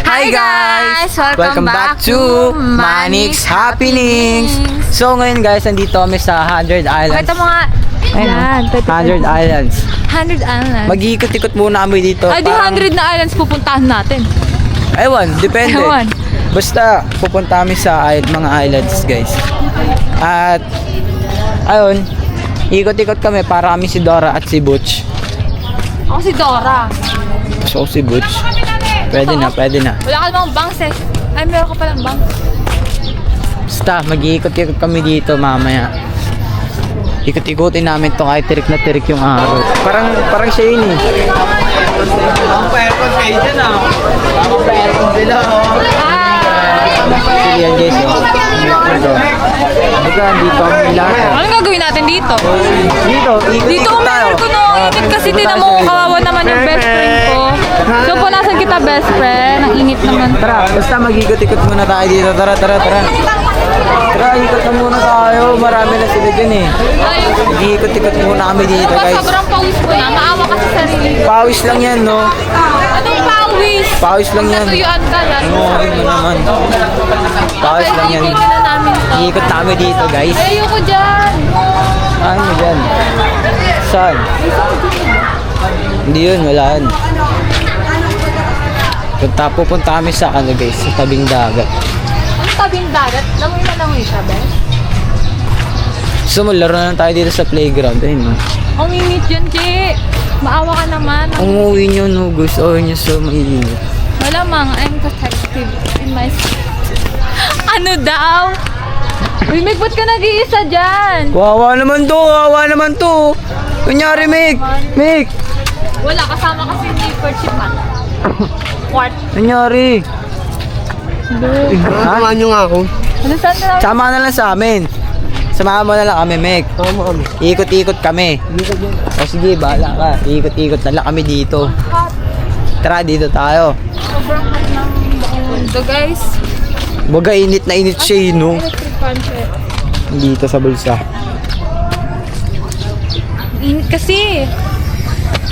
Hi guys! Welcome back to Manix Happenings! So ngayon guys, nandito kami sa 100 Islands. Pakita mo nga. Ayun, 100 Islands. 100 islands. Mag-iikot-ikot muna kami dito. Ay, di 100 na islands pupuntahan natin. Ewan, depende. Ewan. Basta pupunta kami sa mga islands guys. At ayun, ikot-ikot kami para kami si Dora at si Butch. Ako si Dora. So si Butch. Pwede na. Wala ka namang bangs eh. Ay, meron ka palang bangs. Basta mag-iikot-ikot kami dito mamaya. Ikot-ikutin namin to kahit tirik na tirik yung araw. Parang siya yun eh. Ang pa-aircon kayo dyan ah. Ang pa-aircon sila oh. Yan guys oh. Dito kami lahat. Anong gagawin natin dito? Dito, Dito ikot-ikot kami tayo. ko no. Init kasi tinan mo kawawa naman yung best friend ko. So punasan kita best friend. Ang init naman. Tara, basta mag-ikot-ikot muna tayo dito. Tara. Tara, ikot na muna tayo. Marami na sila dyan eh. Ay, Mag-ikot-ikot muna kami dito diba guys. sobrang pawis ko na. Maawa ka sa sarili. Pawis lang yan no. Anong pawis? Pawis lang yan. Natuyuan ka lang. Oo, yun naman. Pawis lang yan. Ikot na namin to. Ikot namin dito guys. Ay, ayoko dyan. Ano dyan? Saan? Hindi yun, wala yun. Pupunta kami sa ano guys, sa tabing dagat. Ang tabing dagat. Langoy siya, bes. So laro na lang tayo dito sa playground. Ayun no. Ang init yun, Che. Maawa ka naman. Ang uuwi nyo no, gusto nyo so mainit. Malamang, I'm protective in my... Ano daw? Uy, Meg, ba't ka nag-iisa dyan? Wawa naman to. Kunyari, Meg. Wala, kasama kasi ni Perchipan. What? Kunyari. Ha? Samahan nyo nga ako. Ano saan na lang? Sama na lang sa amin. Samahan mo na lang kami, Meg. Sama kami. Ikot-ikot kami. O sige, bahala ka. Ikot-ikot na lang kami dito. Hot. Tara, dito tayo. Sobrang hot ng mundo, guys. Baga init na init siya, no? Electric fan siya. Dito sa bulsa. Init kasi.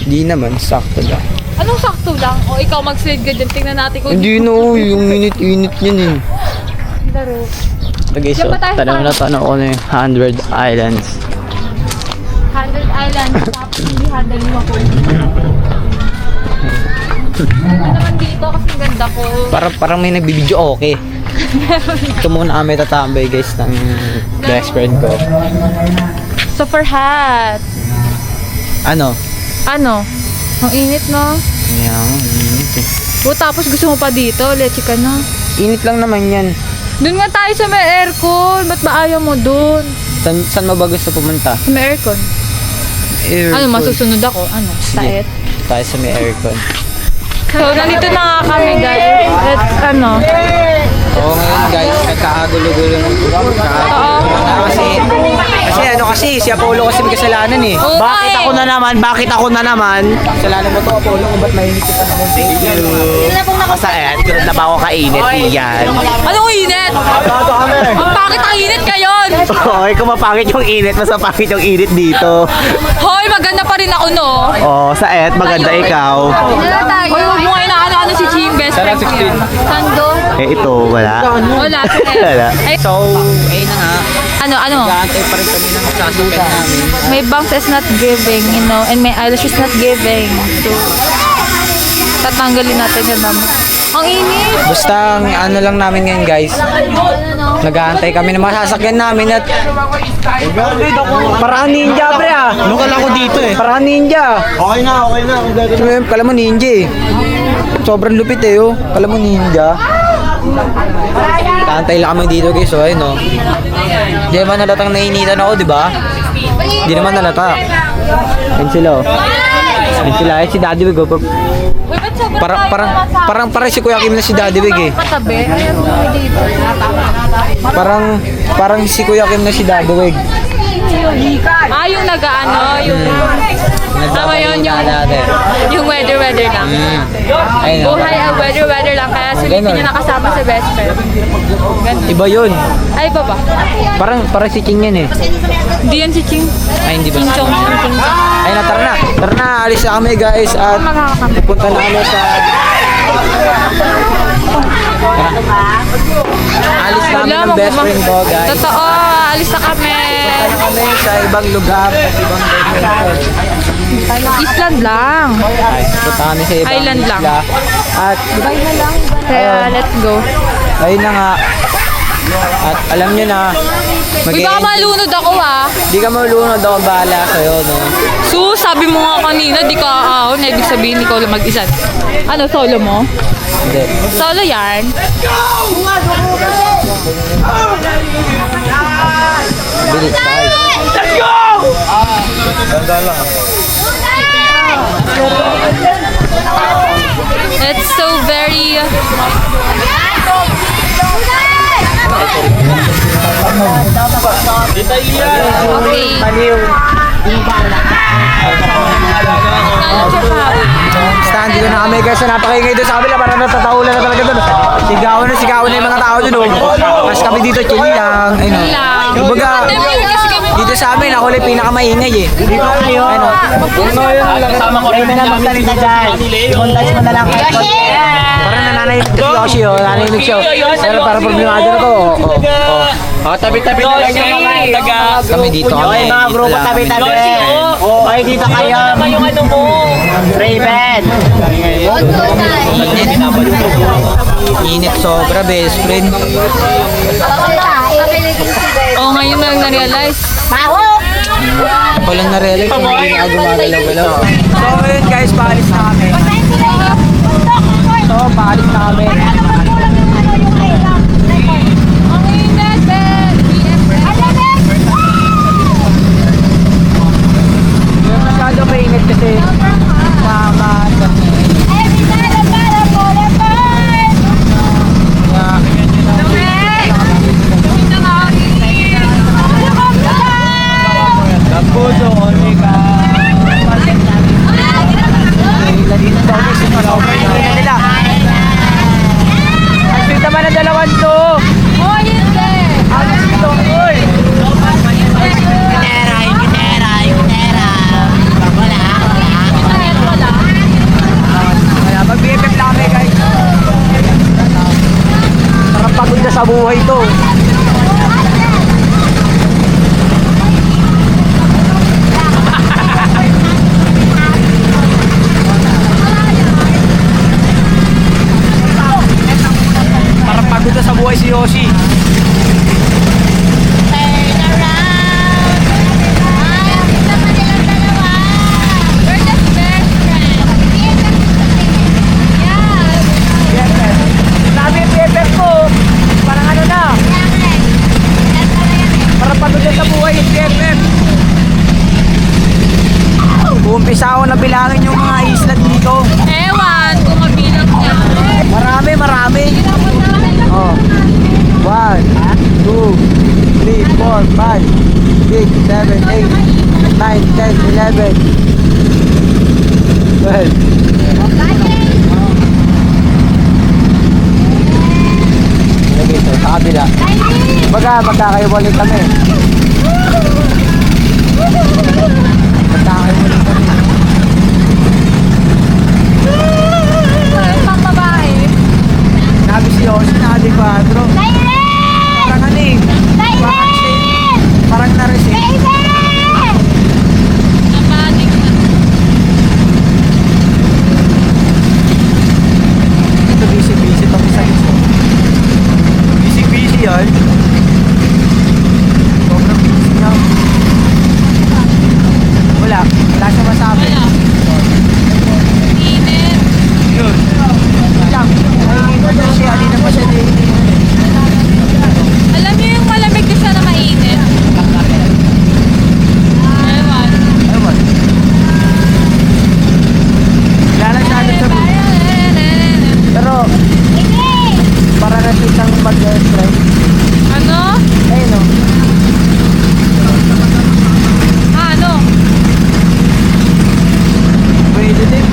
Hindi naman, sakto lang. Anong sakto lang? O ikaw mag-slide ka dyan. Tingnan natin kung... Hindi no, yung init-init yun eh. Laro. Okay, so, Diyan ba tayo sa- tanong ko na yung 100 Islands. 100 islands. Tapos hindi handle mo ako. Ano naman dito kasi ganda ko. Parang may nagbibideo, okay. Ito muna kami tatambay guys ng best friend ko. Super hot. Ano? Ano? Ang init, no? Yan, init eh. O tapos gusto mo pa dito, leche ka na. Init lang naman yan. Doon nga tayo sa may aircon. Ba't ba ayaw mo doon? Saan mo ba gusto pumunta? Sa may aircon. Ano, masusunod ako? Ano? Sige. Taet? Tayo sa may aircon. So, nandito na nga kami, guys. At ano? Oo, ngayon guys, nagkakagulo-gulo ng kasi si Apollo kasi may kasalanan eh. Oo, Bakit eh. ako na naman? Kasalanan mo to, Apollo, kung ba't mahinit ka pa naman? Thank you. Masayat, ganun na ba ako kainit? Iyan. Anong init? Ang bakit ang init ngayon? Hoy, kung mapangit yung init, mas mapangit yung init dito. Hoy, maganda pa rin ako, no? Oh, Saet, maganda ikaw. Wala tayo. Hoy, huwag mo ngayon ano si Chi, yung best friend ko. Sando? Eh, ito, wala. Wala. Wala. Ay, So, ayun na nga. ano? Gantay pa rin kami ng sasukan namin. My bangs is not giving, you know, and my eyelash is not giving. So, tatanggalin natin yun naman. Ang init! Basta, ano lang namin ngayon guys. Nag-aantay kami ng mga sasakyan namin at parang ninja pre ah. Lokal ako dito eh. Parang ninja. Okay na. Kung gagawin. Kala mo ninja eh. Sobrang lupit eh oh. Kala mo ninja. Kaantay lang kami dito guys, so ayun oh. Di naman nalatang nainitan ako, di ba? Di naman nalata. Ayun sila oh. Ayun sila, ayun si Daddy Wig oh. Uy, ba't sobrang Parang si Kuya Kim na si Daddy Wig eh. katabi? Ayan mo dito. Parang si Kuya Kim na si Daddy Wig. Yung nag-ano, yung... Tama yun, yung weather lang. Ayun oh. Buhay ang weather lang, kaya sulitin Ganon. niya nakasama si best friend. Ganun. Iba yun. Ay, ba ba? Parang si Ching yan eh. Hindi yan si Ching. Ay, hindi ba? Ching Chong, Ching Chong. Ay na, tara na. Tara na, alis na kami guys at pupunta na kami sa Alis namin ng best friend ko, guys. Totoo, alis na kami. Ano kami sa ibang lugar, sa ibang destination. Island lang. Punta kami sa ibang Island lang. isla. At Kaya let's go. ayun na nga. At alam nyo na, Uy, baka malunod ako ah. di ka malunod, ako bahala sa'yo, no? So, sabi mo nga kanina, di ka aahon. Ibig sabihin, ikaw lang mag-isa. Ano, solo mo? Hindi. Solo yan. Bilis tayo. It's so very... Okay. Stand, dito na kami guys, napakingay doon sa kabila, parang natataulan na talaga doon. Sigawan na yung mga tao doon, oh. Tapos kami dito, chill lang. Ayun, oh. Kumbaga, dito sa amin, ako lang pinakamaingay eh. Dito kayo. Ano? Kasama ko rin na magsalita dyan. Montage mo na lang. Parang nananahimik si Yoshi, oh. Nananahimik siya. Pero parang problemado na to, oh. Tabi-tabi na lang yung mga taga. Kami dito kami. Mga grupo tabi-tabi. Oo, ay dito kayo. Yung ano mo. Raven. Init sobra, best friend. Oo, ngayon lang na-realize. Walang na-realize kung hindi na gumagalaw-galaw. So, ayun guys, paalis na kami. So, paalis na kami. Yung masyado mainit kasi mama. Puso, Olika. Dito daw guys, yung mga nila. Ang sweet naman ang dalawan to. Oh, hindi! Ang sweet to, oy. Wala, mag-BFF lang kami guys. Parang pagod na sa buhay to. Pagod na sa buhay si Yoshi. Sabi yung BFF ko, parang ano na. Parang pagod na sa buhay yung BFF. Uumpisa ako na bilangin yung mga isla dito. Ewan kung mabilang niya. Marami. Oh. 1, 2, 3, 4, 5, 6, 7, 8, 9, 10, 11, 12. Lagi ito, sa kabila. Baga, magkakaiwalay kami. Magkakaiwalay kami. Pang babae. Nabi si Yoshi na adekwadro. Parang ano eh. Parang na-receive. Napanik na. Ito busy-busy itong isa gusto. Busy-busy yan. Sobrang busy na. Wala siya masabi. Wala. Init. Yun. Lang. Naiinit na siya. Hindi na pa siya naiinit. Alam niyo yung malamig na siya na mainit? Ewan. Ewan. Wala siya agad sa buhay. Pero, para na siyang mag-strike. Ano? Ayun o. Ano? Pwede din.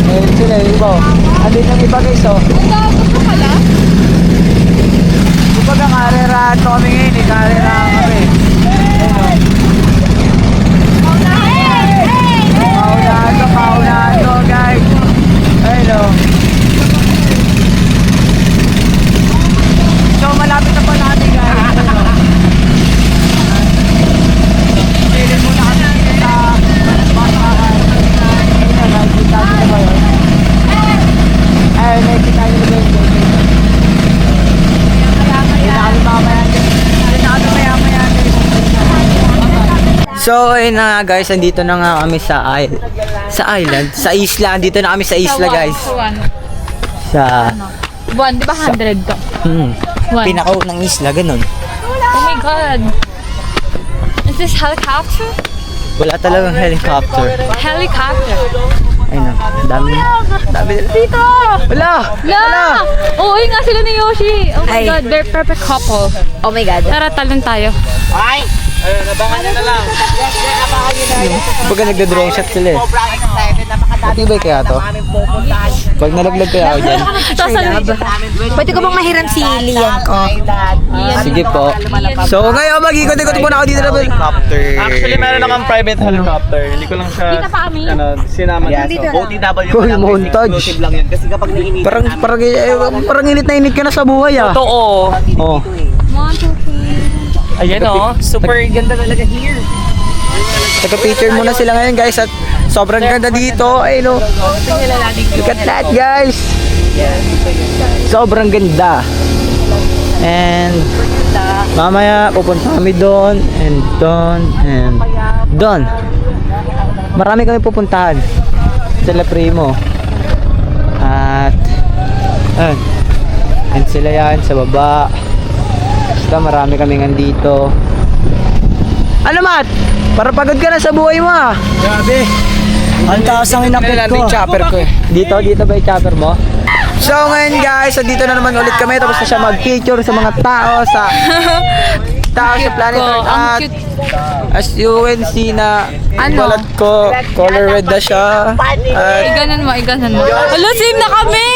Meron sila yung iba o. Andin yung iba guys o. Ang gabot mo pala? Kumbaga karerahan to kami ngayon eh. Karerahan kami. Ayun o. Paunahan to guys. Ayun o. So, malapit na pa natin guys. Ayun o. Silin muna kami sa Basakan. Ayun na guys, kita nyo na ba yun? Ayun, nakikita nyo na ba yun? Hindi na kami mamaya dyan. Hindi na kami maya-maya dyan. So, ayun na nga guys, andito na nga kami sa island, sa isla, andito na kami sa isla guys. Sa, Buwan, di ba 100 to? One. pinakaunang isla, ganun. Oh my God. Is this helicopter? Wala talagang helicopter. Helicopter. Ayun na, dami dito. Wala! La! Oo, nga sila ni Yoshi. Oh my God, they're perfect couple. Oh my God. Tara, talon tayo. Ay! Ayun, abangan nyo na lang. Abangan nyo na lang. Pagka nagda-drone shot sila eh. Sobrang excited. Napakadami. Matibay kaya to? Aming pupuntahan. Pag nalaglag kaya ako dyan. Pwede ko bang mahiram si Lian ko? Sige po. So ngayon mag-ikot-ikot muna ako dito na helicopter. Actually, meron akong private helicopter. Hindi ko lang siya, Kita pa kami. sinama Yeah, dito. so OTW Cool pa lang, montage. exclusive lang yun. Kasi kapag nainit Parang init na init ka na sa buhay ah. Totoo. Oh. 1, 2, 3. Ayan o. Super ganda talaga here. Taga-picture muna sila ngayon guys at sobrang ganda dito. Ay no. Look at that guys. Sobrang ganda. And mamaya pupunta kami doon and doon and doon. Marami kami pupuntahan sa La Primo. At ayun. And sila yan sa baba. Basta marami kami andito. Ano Matt? Para pagod ka na sa buhay mo ah. Grabe. Ang taas ang inakit ko. Chopper ko eh. Dito ba yung chopper mo? So ngayon guys, so dito na naman ulit kami. Tapos na siya mag-picture sa mga tao sa planet ko. Earth. Ang At cute. as you can see na balat ko, color red na siya. At Iganan mo. Hello, same na kami!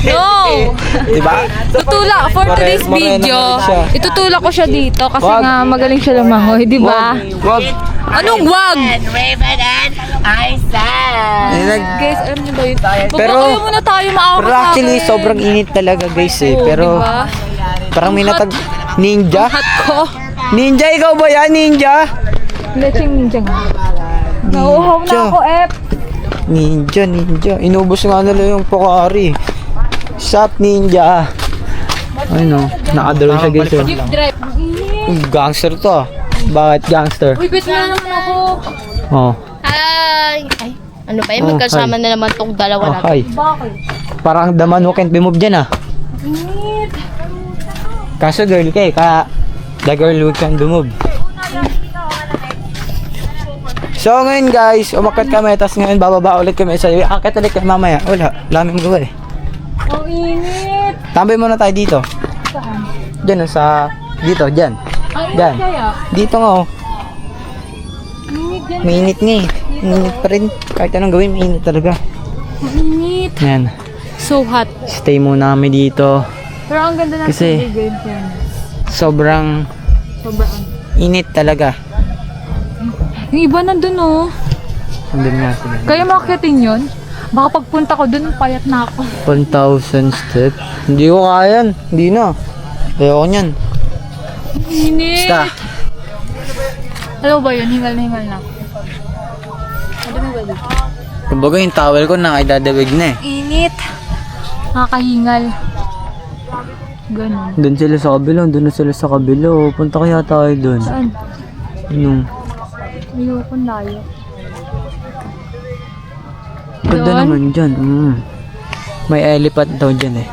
No! diba? Tutulak for today's Moreno video. naman siya. Itutulak ko siya dito kasi Wag. nga magaling siya lumangoy, di ba? Wag. Anong wag? Raven and Isaac. Ay, nag- Guys, alam niyo ba yun? Pero- Pero, muna tayo maawa Pero actually, sobrang init talaga guys eh. Oo, Pero diba? parang may natag... Ninja? Hot ko. Ninja, ikaw ba yan? Ninja? Lecheng ninja nga. Nauuhaw na ako, F. Ninja. Inubos nga nila yung Pocari. Shot Ninja. Ano, nakadalon siya guys. eh. Jeep drive. Ang init. Gangster to ah. Bakit gangster? Uy, bet mo na naman ako. Oh. Ay, ano ba yun? Oh, Magkasama hi. na naman tong dalawa natin. Hi. Bakit? Parang the man who can't be moved dyan ah. Init. Kaso girl ka eh. Kaya the girl who can be moved. So ngayon guys, umakyat kami. Tapos ngayon bababa ulit kami sa iyo. Akit ulit kami mamaya. Wala. Lamig magawa eh. Ang init. Tambay muna tayo dito. Saan? Diyan oh, sa... Dito, dyan. Ang init Dyan. kaya? Dito nga oh. Init yan. Mainit nga eh. Mainit pa rin. Kahit anong gawin, mainit talaga. Ang init. Yan. So hot. Stay muna kami dito. Pero ang ganda ng Kasi- game yan. Sobrang Sobrang. init talaga. Yung iba nandun oh. Andun nga sila. Kaya makakyatin yun? Baka pagpunta ko dun, payat na ako. 1,000 steps. Hindi ko kaya yan. Hindi na. Ayoko niyan. Init. Basta. Alam mo ba yun? Hingal na. Ano mo ba dito? Kumbaga yung towel ko nakidadawig na eh. Init. Nakakahingal. Ganun. Doon sila sa kabila. Doon na sila sa kabila. Oh. Punta kaya tayo doon. Saan? Ano? Ayokong layo. Ganda Doon? naman dyan. May elephant daw dyan eh.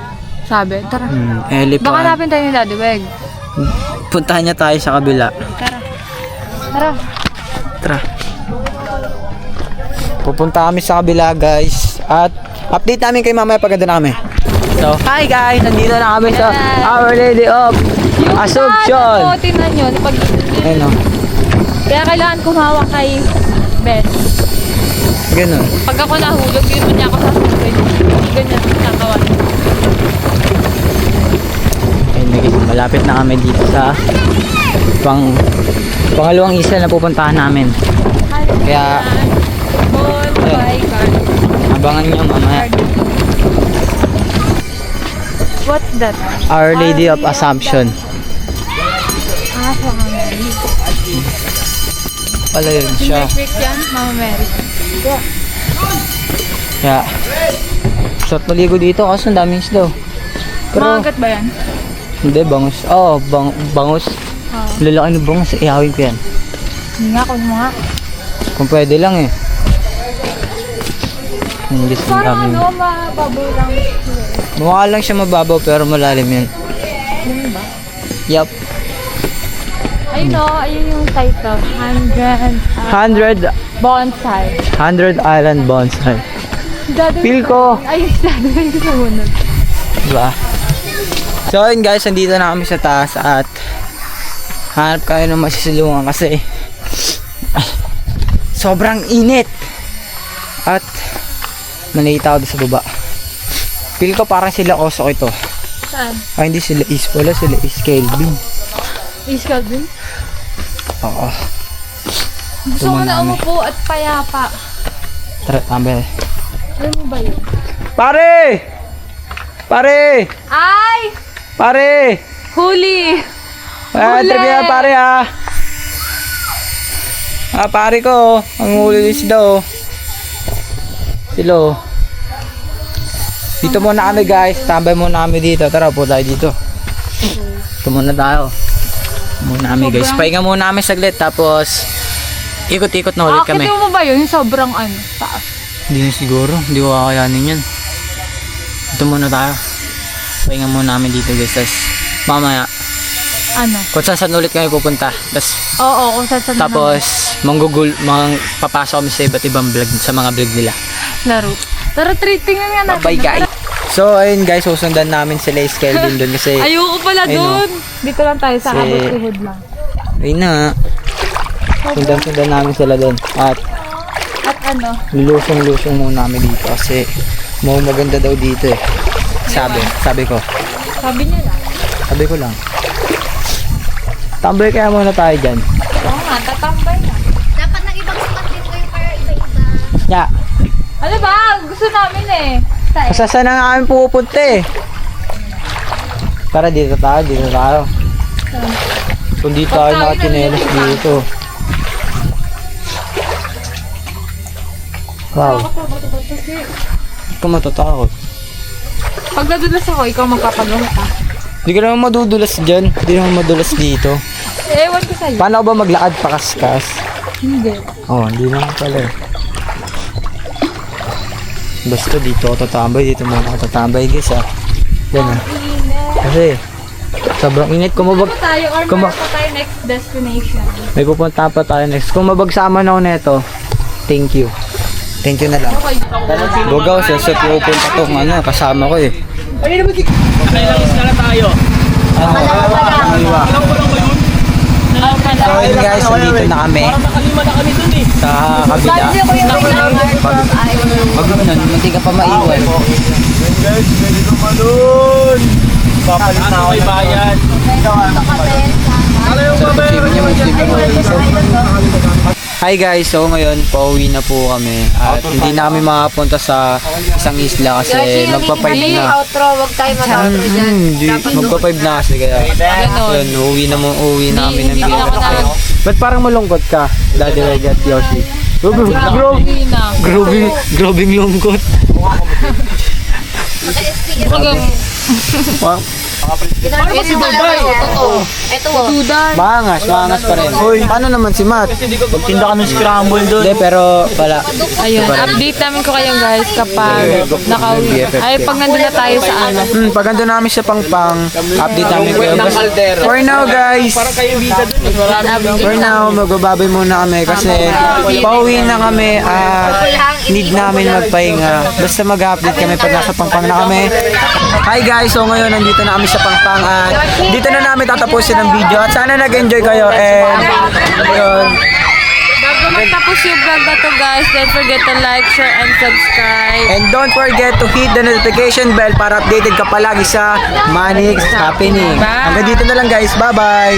Sabi, tara. Elephant. Baka hanapin tayo ni Daddy Weg. Puntahan niya tayo sa kabila. Tara. Tara. Pupunta kami sa kabila guys. At update namin kay mamaya pag na kami. So, hi guys! Nandito na kami sa Our Lady of Assumption. Yung tingnan nyo. Pag, Ayun o. kaya kailangan kumawak kay Beth. Ganun. Pag ako nahulog, yun mo niya ako sasabihin. Ganyan, nakawan. Ayun na guys, malapit na kami dito sa pangalawang isla na pupuntahan namin. Kaya, Ball by card. Abangan nyo mamaya. What's that? Our Lady of Assumption. Ah, sa Mama Mary. Pala yun siya. Electric yan, Mama Mary. Yeah. Sarap maligo dito kasi ang daming isda. Pero, Makagat ba yan? hindi, bangus. Oo, bangus. Lalaki ng bangus. Ihawin ko yan. Hindi nga, kunin mo nga. Kung pwede lang eh. Hindi sa Parang daming. ano, mababaw lang. Mukha lang siya mababaw pero malalim yan. Ganun ba? Yup. Ayun o, ayun yung title. 100 Bonsai. 100 Island Bonsai. Dadawin Feel ko. Ayun, dadawin ko sa munod. Diba? So ayun guys, nandito na kami sa taas at hanap kayo ng masisilungan kasi sobrang init. At manita ako doon sa baba. Feel ko parang sila Osok ito. Saan? Ay hindi sila Is pala, sila Is Kelvin. Iskal din? Oo. Gusto ko na umupo at payapa. Tara, tambay. Alam mo ba yun? Pare! Pare! Ay! Pare! Huli! Ah, Huli! trivia pare ah. Ah, pare ko. Ang huli isda oh. Sila oh. Dito muna kami guys. Tambay muna kami dito. Tara po tayo dito. Ito muna tayo. Muna kami guys. Pahinga muna kami saglit. Tapos ikot-ikot na ulit kami. Akit mo ba yun? Yung sobrang ano, taas. Hindi na siguro. Hindi ko kakayanin yun. Ito muna tayo. Pahinga muna kami dito guys. Tapos mamaya Ano? kung saan ulit kami pupunta. Oo, kung saan Tapos papasok kami sa iba't ibang vlog sa mga vlog nila. laro. Tara, tingnan nga natin. Bye guys. So ayun guys, susundan namin sila Is Kelvin doon kasi Ayoko pala Ayun, doon. Dito lang tayo sa Si- abot-ihod lang. ayun na. Sundan namin sila doon. At At ano? lusong muna kami dito kasi maganda daw dito eh. Sabi ko Sabi niya lang. Sabi ko lang. Tambay kaya muna tayo dyan. Oo nga, tatambay na. Dapat nag ibang spot din kayo para iba-iba. Yeah. Ano ba? Gusto namin eh. Saan na nga kami pupunta eh. Tara dito tayo. Kung dito tayo nakachinelas dito. Wow. Ikaw matatakot. Pag nadulas ako, ikaw magpapagawa ka. Hindi ka naman madudulas dyan. Hindi naman madulas dito. Ewan ko sa'yo. Paano ba maglakad pakaskas? Hindi. Hindi naman pala eh. Basta dito ako tatambay. Dito muna ako tatambay guys ah. Yan ah. Kasi sobrang init. Tayo or Kung meron pa tayo next destination. May pupunta pa tayo next. Kung mabagsama na ako neto, thank you. Thank you na lang. Bugaw, sa pupunta to. Kasama ko eh. Kailang isla na tayo. So yun guys, nandito na kami Nakalima na kami dun eh. sa kabila. Pag nun, hindi ka pa maiwan. Guys, pwede tumalun. Papalit na ako may bayan. Hi guys, so ngayon pauwi na po kami at hindi namin makapunta sa isang isla kasi magpa-5 na. Outro, wag tayo mag-outro dyan. Hindi, magpa-5 na kasi kaya yun, uwi namin ng bilang. Ba't parang malungkot ka, Daddy Reggie at Yoshi? Grobing lungkot. Ito, Maangas pa rin. Hoy, paano naman si Matt? Magtinda kami scramble dun. Hindi, pero wala. Ayun, update namin ko kayo guys kapag nakauwi. Ay, pag nandun na tayo sa ano. Pag nandun namin sa Pangpang, update namin kayo. For now guys, for now, magbababay muna kami kasi pauwi na kami at need namin magpahinga. Basta mag-update kami pag nasa Pangpang na kami. Hi guys, so ngayon nandito na kami sa Pangpang at dito na namin tatapusin ang video at sana nag-enjoy kayo and yun. Bago magtapos yung vlog na to guys, don't forget to like, share, and subscribe. And don't forget to hit the notification bell para updated ka palagi sa Manix Happening. Bye! Hanggang dito na lang guys, bye bye!